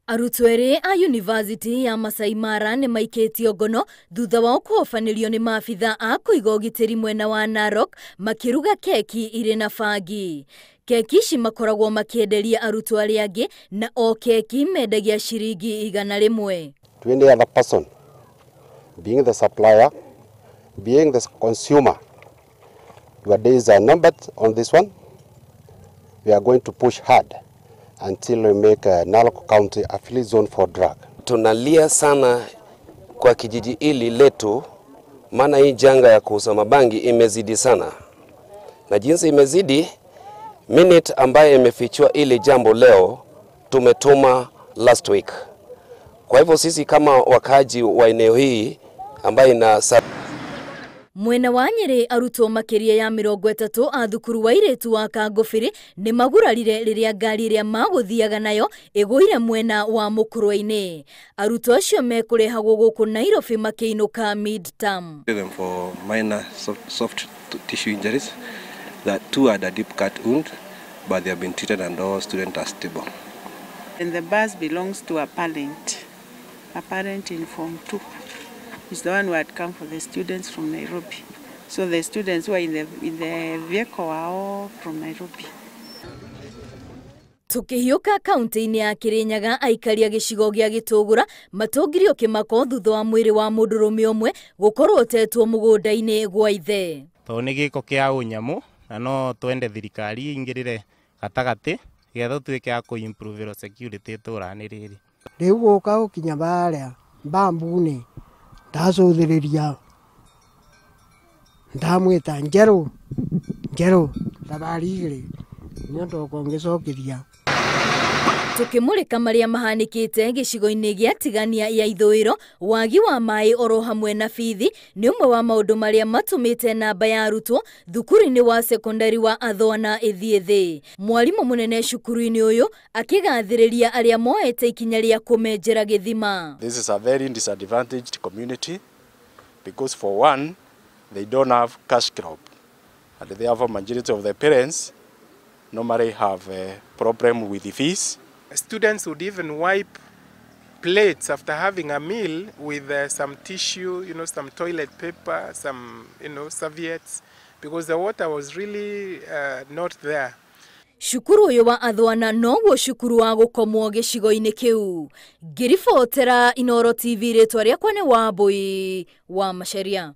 Arutwo eri a University ya Masai Mara ni maiketio ngono thutha wa kuofanĩrio ni maabitha a kũiga ũgitĩri mwena wa Narok makiruga keki iri na Bangi. Keki ici makoragwo makienderia arutwo arĩa angĩ na o keki mendagia ciringi 100. To any other person, being the supplier, being the consumer, your days are numbered on this one. We are going to push hard until we make Narok County a free zone for drug. Tunalia sana kwa kijiji hili letu, maana hii janga ya kuuza mabangi imezidi sana. Na jinsi imezidi, minute ambaye imefichua ile jambo leo, tumetuma last week. Kwa hivyo sisi kama wakaji wa eneo hii ambaye na mwena wa Nyeri arutwo makiria ya 30 a thukuru wa iretu wa Kangofiri ni magurarire riria ngari ria maguthiaga nayo iguire mwena wa Mukurwa-ini. Arutwo acio mekurehagwo guku Nairobi makiinuka mid-term. For minor soft tissue injuries, that 2 had a deep cut wound, but they have been treated and all students are stable. And the bus belongs to a parent in Form 2. Is the one who had come for the students from Nairobi. So the students who are in the vehicle are all from Nairobi. Tukihiuka kaunti-ini ya Kirinyaga aikaria gicigo gia Gitugura matongirio kimako thutha wa mwiri wa mundurume umwe gukorwo utetwo mugunda-ini gwa ithe. To ni giko kia unyamu na no twende thirikari ingirire gatagati getho twike ya ku improve security turani riri. Riu guka ukinya baria mbambuni ndacuthiriria ndamwita njeru tabari igiri nyondo kongecokiria. Tukimulika maria mahanikite gicigo-ini gia tigania ya ithũĩro, wagi wa mai oro hamwe na bithi ni umwe wa maundu maria matumite namba ya arutwo thukuru-ini wa secondary wa Athona ithie thi. Mwalimu munene cukuru-ini uyu akigathiriria aria moete ikinya ria kumenjera githima. This is a very disadvantaged community because for one they don't have cash crop and therefore majority of the parents normally have a problem with the fees. Students would even wipe plates after having a meal with some tissue, some toilet paper, some, serviettes, because the water was really not there. Shukuru uyu wa Athwana noguo shukuru wa gukomwo gicigo-ini kiu. Ngiribotera Inooro TV ritwa riakwa ni Wambui wa Macharia.